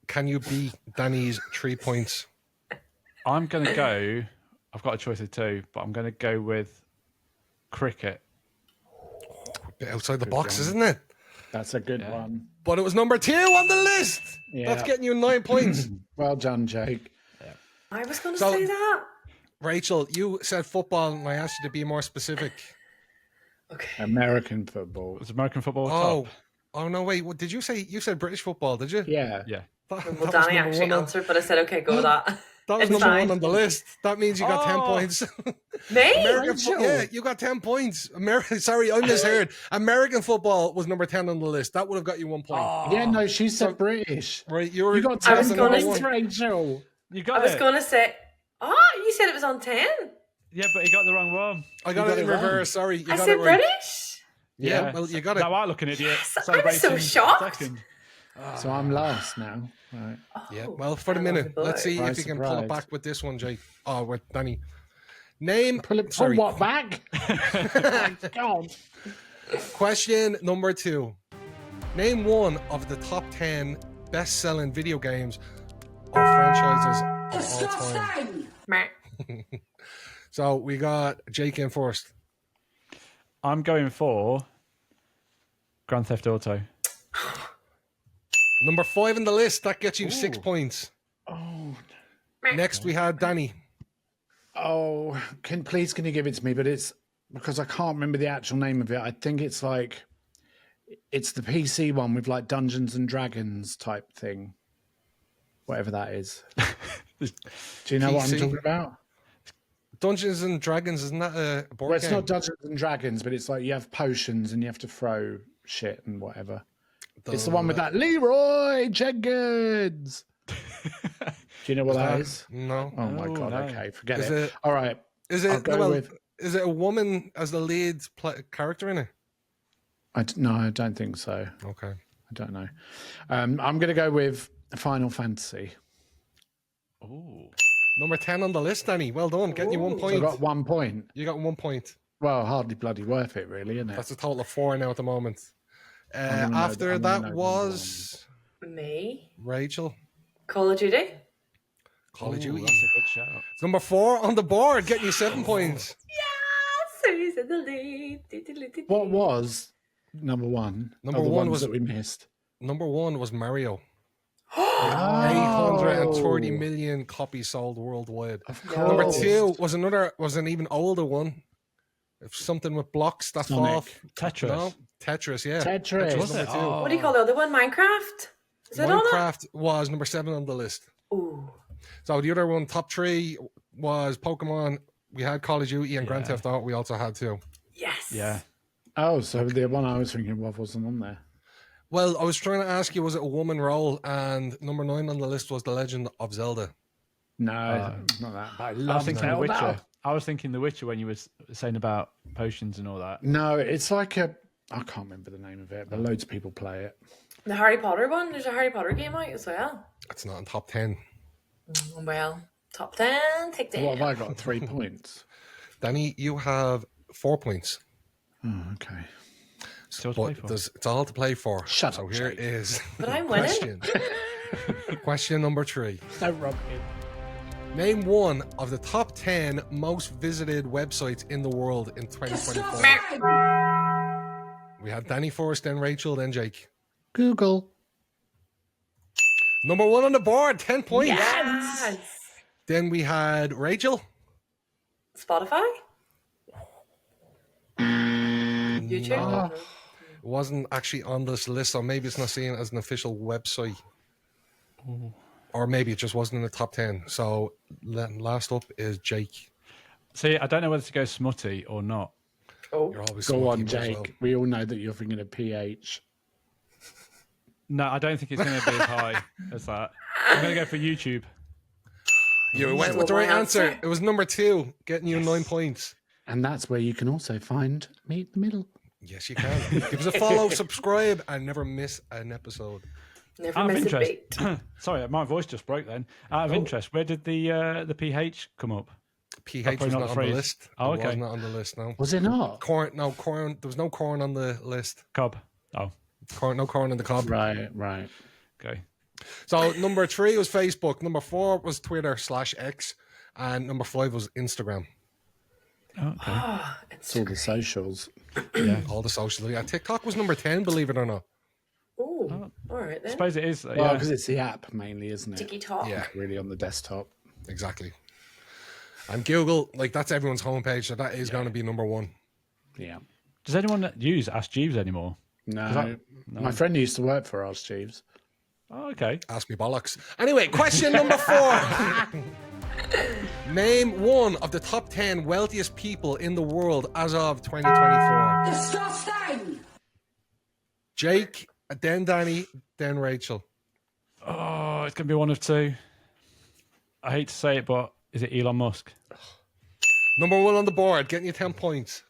can you beat Danny's 3 points? I'm going to go. I've got a choice of two, but I'm going to go with cricket. Bit outside the box, isn't it? That's a good one. But it was number 2 on the list. Yeah. That's getting you 9 points. Well done, Jake. I was going to So- say that. Rachel, you said football, and I asked you to be more specific. Okay. American football. Was American football Oh, top? oh no! Wait, what did you say? You said British football, did you? Yeah. Yeah. That, Well, that was Danny number actually one on- answered, but I said, okay, go with that. That was It's number fine. 1 on the list. That means you got 10 Oh. points. Me? Yeah, you got 10 points. Sorry, I misheard. American football was number 10 on the list. That would have got you 1 point. Yeah, no, she said British. Right, you were. You got I was 10 gonna points, say- Rachel. You I got was it. going to say, you said it was on 10. Yeah, but he got the wrong one. I got You it got in it wrong. reverse. Sorry, you I got said it right. British. Yeah, well, you got it. Now I look an idiot. I was so Celebrating shocked. second. So I'm last now. Right. Yeah, Oh, well, for the I minute, love let's see Surprise, if you can pull it surprise. back with this one, Jake. Oh, with Danny. Name. Pull it Sorry. what back? God. Question number 2. Name one of the top 10 best-selling video games or franchises of all time. Disgusting! Meh. So we got Jake in first. I'm going for Grand Theft Auto. Number 5 in the list. That gets you 6 points. Oh, Next, we had Danny. oh, can you give it to me? But it's because I can't remember the actual name of it. I think it's like it's the PC one with like Dungeons and Dragons type thing. Whatever that is. Do you know what I'm PC? talking about? Dungeons and Dragons, isn't that a board Well, it's game? not Dungeons and Dragons, but it's like you have potions and you have to throw shit and whatever. It's the one with that Leroy Jenkins. Do you know what that is? No. Oh my No, God. no. Okay, forget Is it. it? All right. Is I'll it? go Well, with- is it a woman as the lead character in it? No, I don't think so. Okay. I don't know. I'm going to go with Final Fantasy. Ooh. Number 10 on the list, Danny. Well done. Getting you 1 So I point. got 1 point. You got 1 point. Well, hardly bloody worth it, really, isn't it? That's a total of 4 now at the moment. gonna know- After I'm gonna that know was Me. Rachel. Call of Duty. Call of Ooh, Duty. that's a good shout. Number 4 on the board, getting you 7 points. So he's in the lead. What was number 1? Number of the 1 ones was- that we missed. Number 1 was Mario. Oh, 830 million copies sold worldwide. Of Number course. 2 was an even older one. Something with blocks that fall Sonic. off. Tetris. No, Tetris, yeah. Tetris. was number 2. What do you call the other one? Minecraft? Is it on it? Minecraft was number 7 on the list. Ooh. So the other one, top 3, was Pokemon. We had Call of Duty and Grand Theft Auto. We also had 2. Yes. Yeah. Oh, so the one I was thinking of wasn't on there. Well, I was trying to ask you, was it a woman role? And number 9 on the list was The Legend of Zelda. No, not that. But I I was love thinking The Zelda. Witcher. I was thinking The Witcher when you were saying about potions and all that. No, it's like I can't remember the name of it, but loads of people play it. The Harry Potter one. There's a Harry Potter game out as well. It's not in top 10. Well, top 10. Take What have that. I got? 3 points. Danny, you have 4 points. Oh, okay. Still to play But for. it's all to play for. Shut so up, here Jake. is But I'm winning. question. Question number 3. Don't rub it. Name one of the top 10 most visited websites in the world in 2024. We had Danny first, then Rachel, then Jake. Google. Number 1 on the board, 10 points. Yes. Then we had Rachel. Spotify. YouTube. No. It wasn't actually on this list, so maybe it's not seen as an official website. Or maybe it just wasn't in the top 10. So last up is Jake. See, I don't know whether to go smutty or not. Oh. You're always Go smutty, on, but as Jake. well. We all know that you're thinking of PH. No, I don't think it's going to be as high as that. I'm going to go for YouTube. You went with the right answer. It was number 2, getting you 9 points. And that's where you can also find Meet the Middle. Yes, you can. Give us a follow, subscribe, and never miss an episode. Never Out of miss a interest, beat. sorry, my voice just broke then. Out of interest, where did the PH come up? PH Probably was not not the on phrase. the list. Oh, It okay. was not on the list, no. Was it not? Corn. There was no corn on the list. Cobb. Oh, No corn in the cob. Right. okay. So number 3 was Facebook. Number 4 was Twitter/X. And number 5 was Instagram. Oh, okay. It's all the socials. Yeah. All the social. Yeah, TikTok was number 10, believe it or not. Oh, all right I then. suppose it is. Well, Yeah. because it's the app mainly, isn't it? Tiki talk. Yeah, Really on the desktop. exactly. And Google, like that's everyone's homepage, so that is going to be number 1. Yeah. Does anyone use Ask Jeeves anymore? No. My friend used to work for us, Jeeves. Oh, okay. Ask me bollocks. Anyway, question number 4. Name one of the top 10 wealthiest people in the world as of 2024. Disgusting! Jake, then Danny, then Rachel. Oh, it's going to be one of 2. I hate to say it, but is it Elon Musk? Number 1 on the board, getting you 10 points.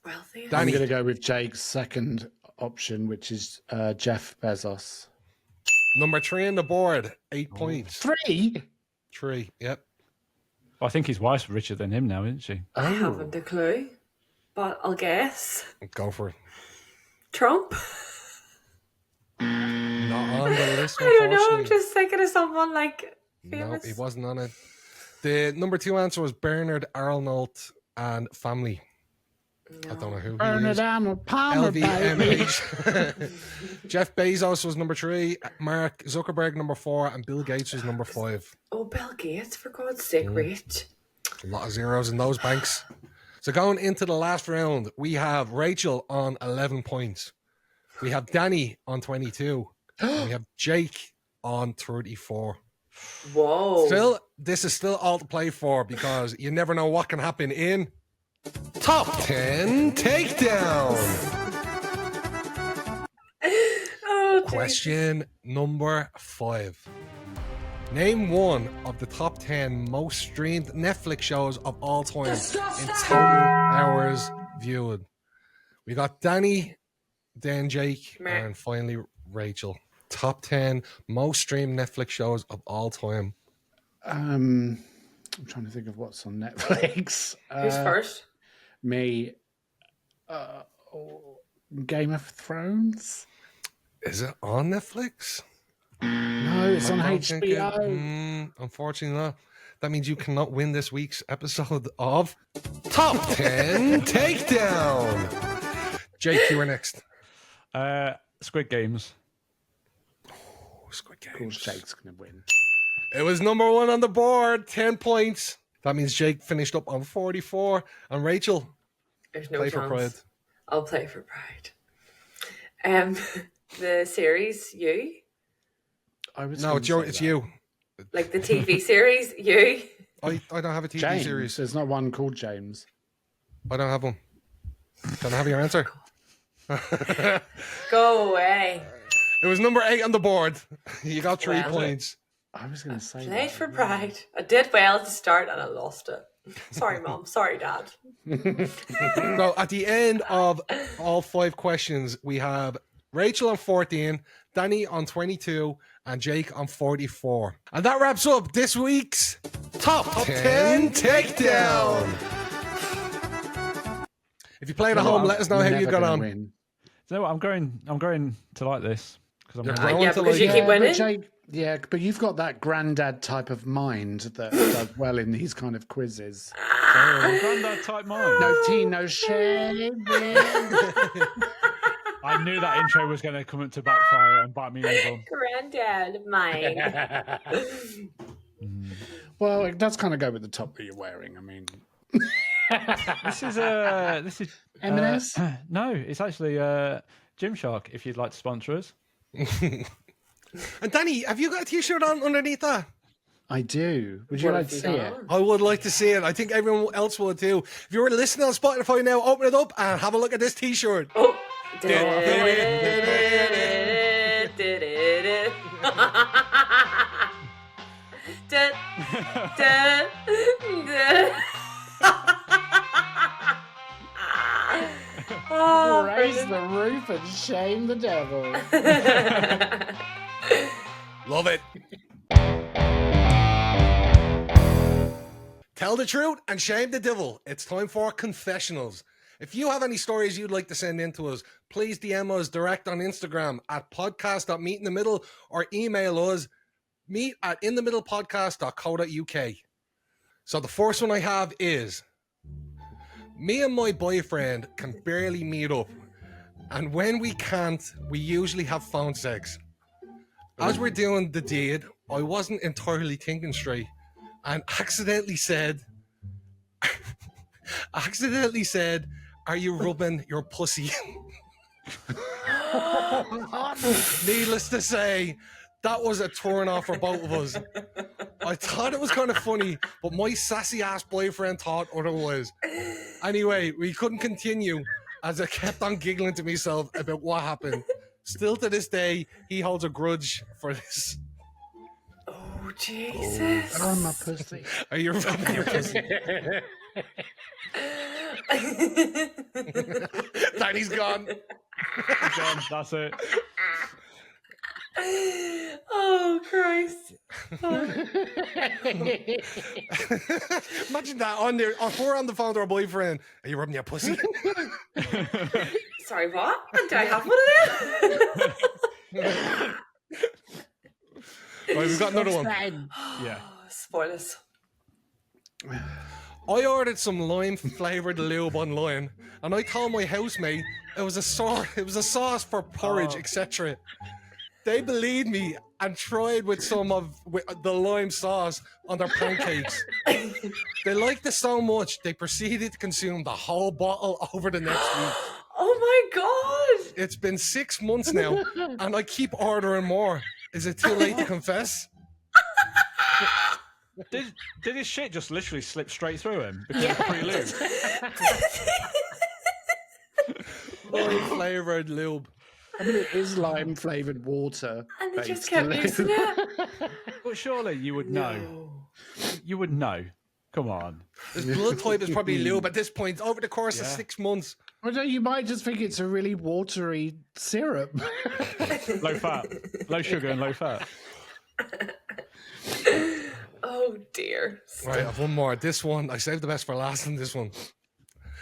Wealthy. I'm Danny, going to go with Jake's second option, which is Jeff Bezos. number 3 on the board, 8 points. 3? 3, yep. Well, I think his wife's richer than him now, isn't she? I haven't a clue, but I'll guess Go for it. Trump. Not on the list, I don't know. I'm unfortunately. just thinking of someone like No, famous. he wasn't on it. The number 2 answer was Bernard Arnault and family. I don't know who Burn he it is. down with Palmer, baby. LVMH. Jeff Bezos was number 3, Mark Zuckerberg number 4, and Bill Gates was number 5. Oh, Bill Gates, for God's sake, rich. A lot of zeros in those banks. So going into the last round, we have Rachel on 11 points. We have Danny on 22. And we have Jake on 34. Whoa. This is still all to play for because you never know what can happen in Top 10 Takedown. Question number 5. Name one of the top 10 most streamed Netflix shows of all time in total hours viewed. We got Danny, then Jake, and finally Rachel. Top 10 most streamed Netflix shows of all time. I'm trying to think of what's on Netflix. Who's first? Me. Game of Thrones? Is it on Netflix? No, it's on HBO. Unfortunately not. That means you cannot win this week's episode of Top 10 Takedown. Jake, you are next. Squid Games. Squid Of course, Games. Jake's going to win. It was number 1 on the board, 10 points. That means Jake finished up on 44. And Rachel, There's no play chance. for pride. I'll play for pride. The series, you? No, it's you. Like the TV series, you? I don't have a TV James. series. There's not one called James. I don't have one. Can I have your answer? Go away. It was number 8 on the board. You got 3 Well, points. I was going to say Played that. for pride. I did well to start and I lost it. Sorry, Mom. Sorry, Dad. So at the end of all 5 questions, we have Rachel on 14, Danny on 22, and Jake on 44. And that wraps up this week's Top 10 Takedown. If you played at home, let us know how you got on. Win. So I'm going to like this because You're I'm. going Yeah, to because like you keep winning. But Jake, but you've got that granddad type of mind that does well in these kind of quizzes. Granddad type mind. No tea, no shame. I knew that intro was going to come to backfire and bite me in the bum. Granddad, mine. Well, it does kind of go with the top that you're wearing. I mean, This is M&S? No, it's actually Gymshark. If you'd like to sponsor us. And Danny, have you got a t-shirt on underneath that? I do. Would you What like have to you see got it? on? I would like to see it. I think everyone else would too. If you were listening on Spotify now, open it up and have a look at this t-shirt. Oh. Oh, Raise brilliant. the roof and shame the devil. Love it. Tell the truth and shame the devil. It's time for confessionals. If you have any stories you'd like to send in to us, please DM us direct on Instagram at podcast.meetinthemiddle or email us meet@inthemiddlepodcast.co.uk. So the first one I have is, me and my boyfriend can barely meet up. And when we can't, we usually have phone sex. As we're doing the deed, I wasn't entirely thinking straight and accidentally said, are you rubbing your pussy? Needless to say, that was a turn off for both of us. I thought it was kind of funny, but my sassy ass boyfriend thought otherwise. Anyway, we couldn't continue as I kept on giggling to myself about what happened. Still to this day, he holds a grudge for this. Oh, Jesus. Oh, my pussy. Are you rubbing your pussy? Danny's gone. Done, that's it. Oh, Christ. Imagine that on there. We're on the phone to our boyfriend. Are you rubbing your pussy? Sorry, what? Do I have one of them? Right, we've got another one. Yeah. Spoilers. I ordered some lime flavored lube online, and I told my housemate it was a sauce for porridge, etc. They believed me and tried with the lime sauce on their pancakes. They liked it so much they proceeded to consume the whole bottle over the next week. Oh my God. It's been 6 months now, and I keep ordering more. Is it too late to confess? Did his shit just literally slip straight through him because it's pre-lube? Lime flavored lube. I mean, it is lime-flavored water. And they just kept using it. But surely you would know. You would know. Come on. His blood type is probably lube at this point. Over the course of 6 months. Well, no, you might just think it's a really watery syrup. Low fat, low sugar, and low fat. Oh dear. Right, I've one more. This one, I saved the best for last in this one.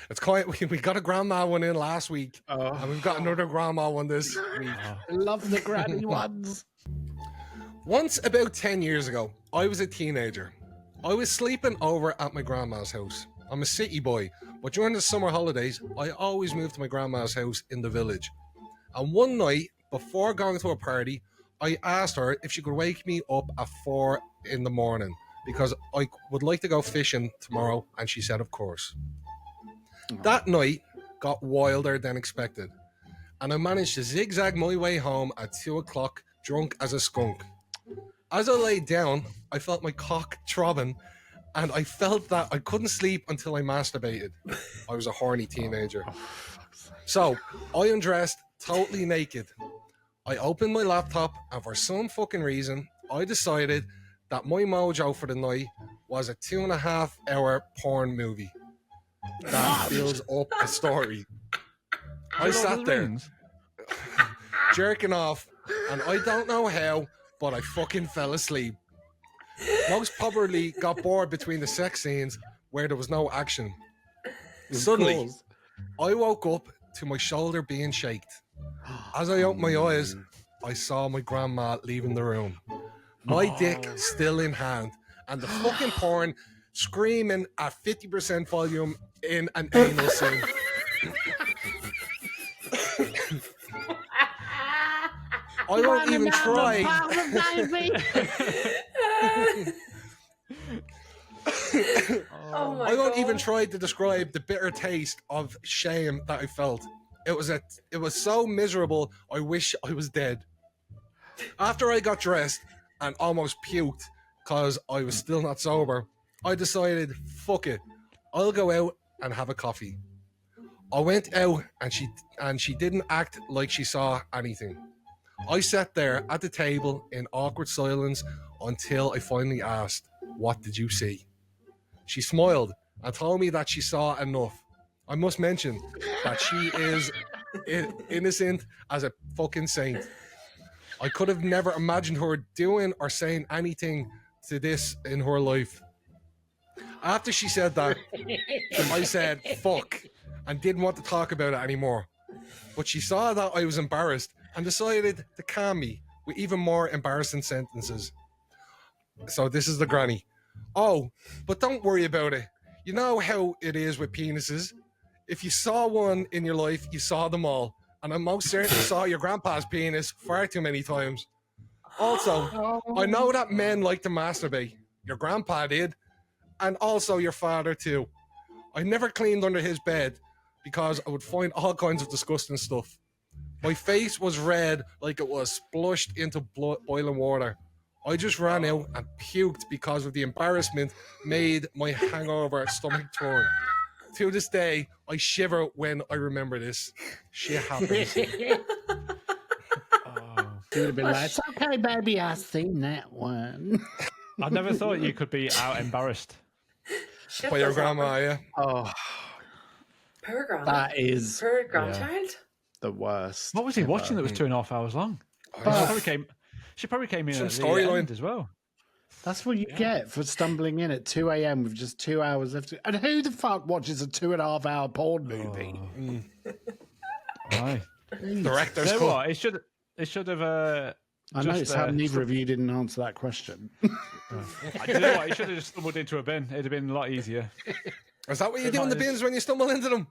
It's quite, we got a grandma one in last week, and we've got another grandma one this week. I love the granny ones. Once, about 10 years ago, I was a teenager. I was sleeping over at my grandma's house. I'm a city boy, but during the summer holidays, I always moved to my grandma's house in the village. And one night, before going to a party, I asked her if she could wake me up at 4 in the morning because I would like to go fishing tomorrow, and she said, of course. That night got wilder than expected, and I managed to zigzag my way home at 2 o'clock, drunk as a skunk. As I laid down, I felt my cock throbbing, and I felt that I couldn't sleep until I masturbated. I was a horny teenager. So I undressed, totally naked. I opened my laptop, and for some fucking reason, I decided that my mojo for the night was a 2.5-hour porn movie that builds up a story. I sat there jerking off, and I don't know how, but I fucking fell asleep. Most probably got bored between the sex scenes where there was no action. Suddenly, I woke up to my shoulder being shaked. As I opened my eyes, I saw my grandma leaving the room. My dick still in hand, and the fucking porn screaming at 50% volume in an anal scene. I won't even try. I won't even try to describe the bitter taste of shame that I felt. It was so miserable, I wish I was dead. After I got dressed and almost puked because I was still not sober, I decided, fuck it, I'll go out and have a coffee. I went out and she didn't act like she saw anything. I sat there at the table in awkward silence until I finally asked, "What did you see?" She smiled and told me that she saw enough. I must mention that she is innocent as a fucking saint. I could have never imagined her doing or saying anything to this in her life. After she said that, I said, fuck, and didn't want to talk about it anymore. But she saw that I was embarrassed and decided to calm me with even more embarrassing sentences. So this is the granny. "Oh, but don't worry about it. You know how it is with penises. If you saw one in your life, you saw them all. And I most certainly saw your grandpa's penis far too many times. Also, I know that men like to masturbate. Your grandpa did. And also your father too. I never cleaned under his bed because I would find all kinds of disgusting stuff. My face was red like it was splashed into boiling water. I just ran out and puked because of the embarrassment made my hangover stomach turn. To this day, I shiver when I remember this. Shit happens. She would have been like, "It's okay, baby, I've seen that one." I never thought you could be out embarrassed. Shit By your does grandma, happen. yeah. Oh, Poor grandma. that is Poor grandchild. the worst. What was he watching that was 2.5 hours long? She probably came in Some at the storyline end as well. That's what you get for stumbling in at 2 a.m. with just 2 hours left. And who the fuck watches a 2.5 hour porn movie? Right. director's So cut. what? It should have. I noticed how neither of you didn't answer that question. You know what? It should have just stumbled into a bin. It'd have been a lot easier. Is that what you do in the bins when you stumble into them?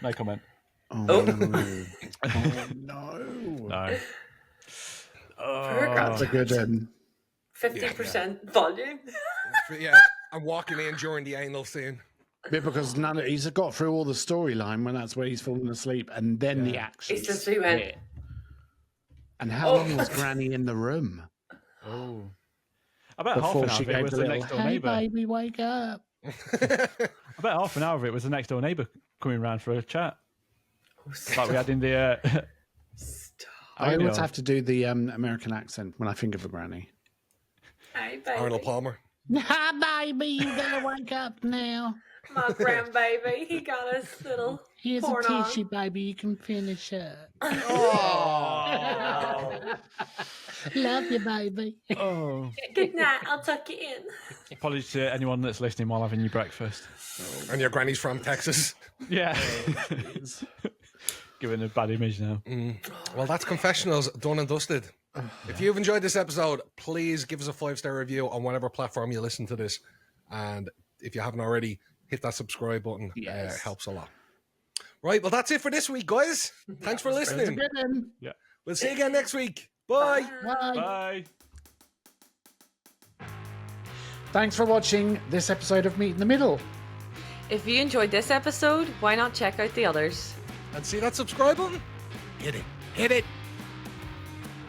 No comment. Oh, no. Oh, no. No. Poor That's a good one. 50% volume. Yeah, I'm walking in during the anal scene. Yeah, because he's got through all the storyline when that's where he's fallen asleep, and then the action. It's just we went. hit. And how long was Granny in the room Oh. About half before an hour she of it gave was the the little, next door "Hey, neighbour. baby, wake up"? About half an hour of it was the next door neighbour coming round for a chat. Like we had in the. I always have to do the American accent when I think of a granny. Hi, baby. Arnold Palmer. Hi, baby, you gotta wake up now. My grandbaby. He got his little Here's porn a on. tissue, baby. You can finish up. Love you, baby. Oh. Good night. I'll tuck you in. Apologies to anyone that's listening while having your breakfast. And your granny's from Texas. Yeah. Giving a bad image now. Well, that's Confessionals done and dusted. If you've enjoyed this episode, please give us a 5-star review on whatever platform you listen to this. And if you haven't already, hit that subscribe button. Yes. It helps a lot. Right, well, that's it for this week, guys. Thanks for listening. Yeah. We'll see you again next week. Bye. Bye. Thanks for watching this episode of Meet in the Middle. If you enjoyed this episode, why not check out the others? And see that subscribe button? Hit it. Hit it.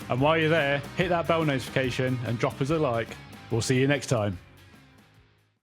And while you're there, hit that bell notification and drop us a like. We'll see you next time.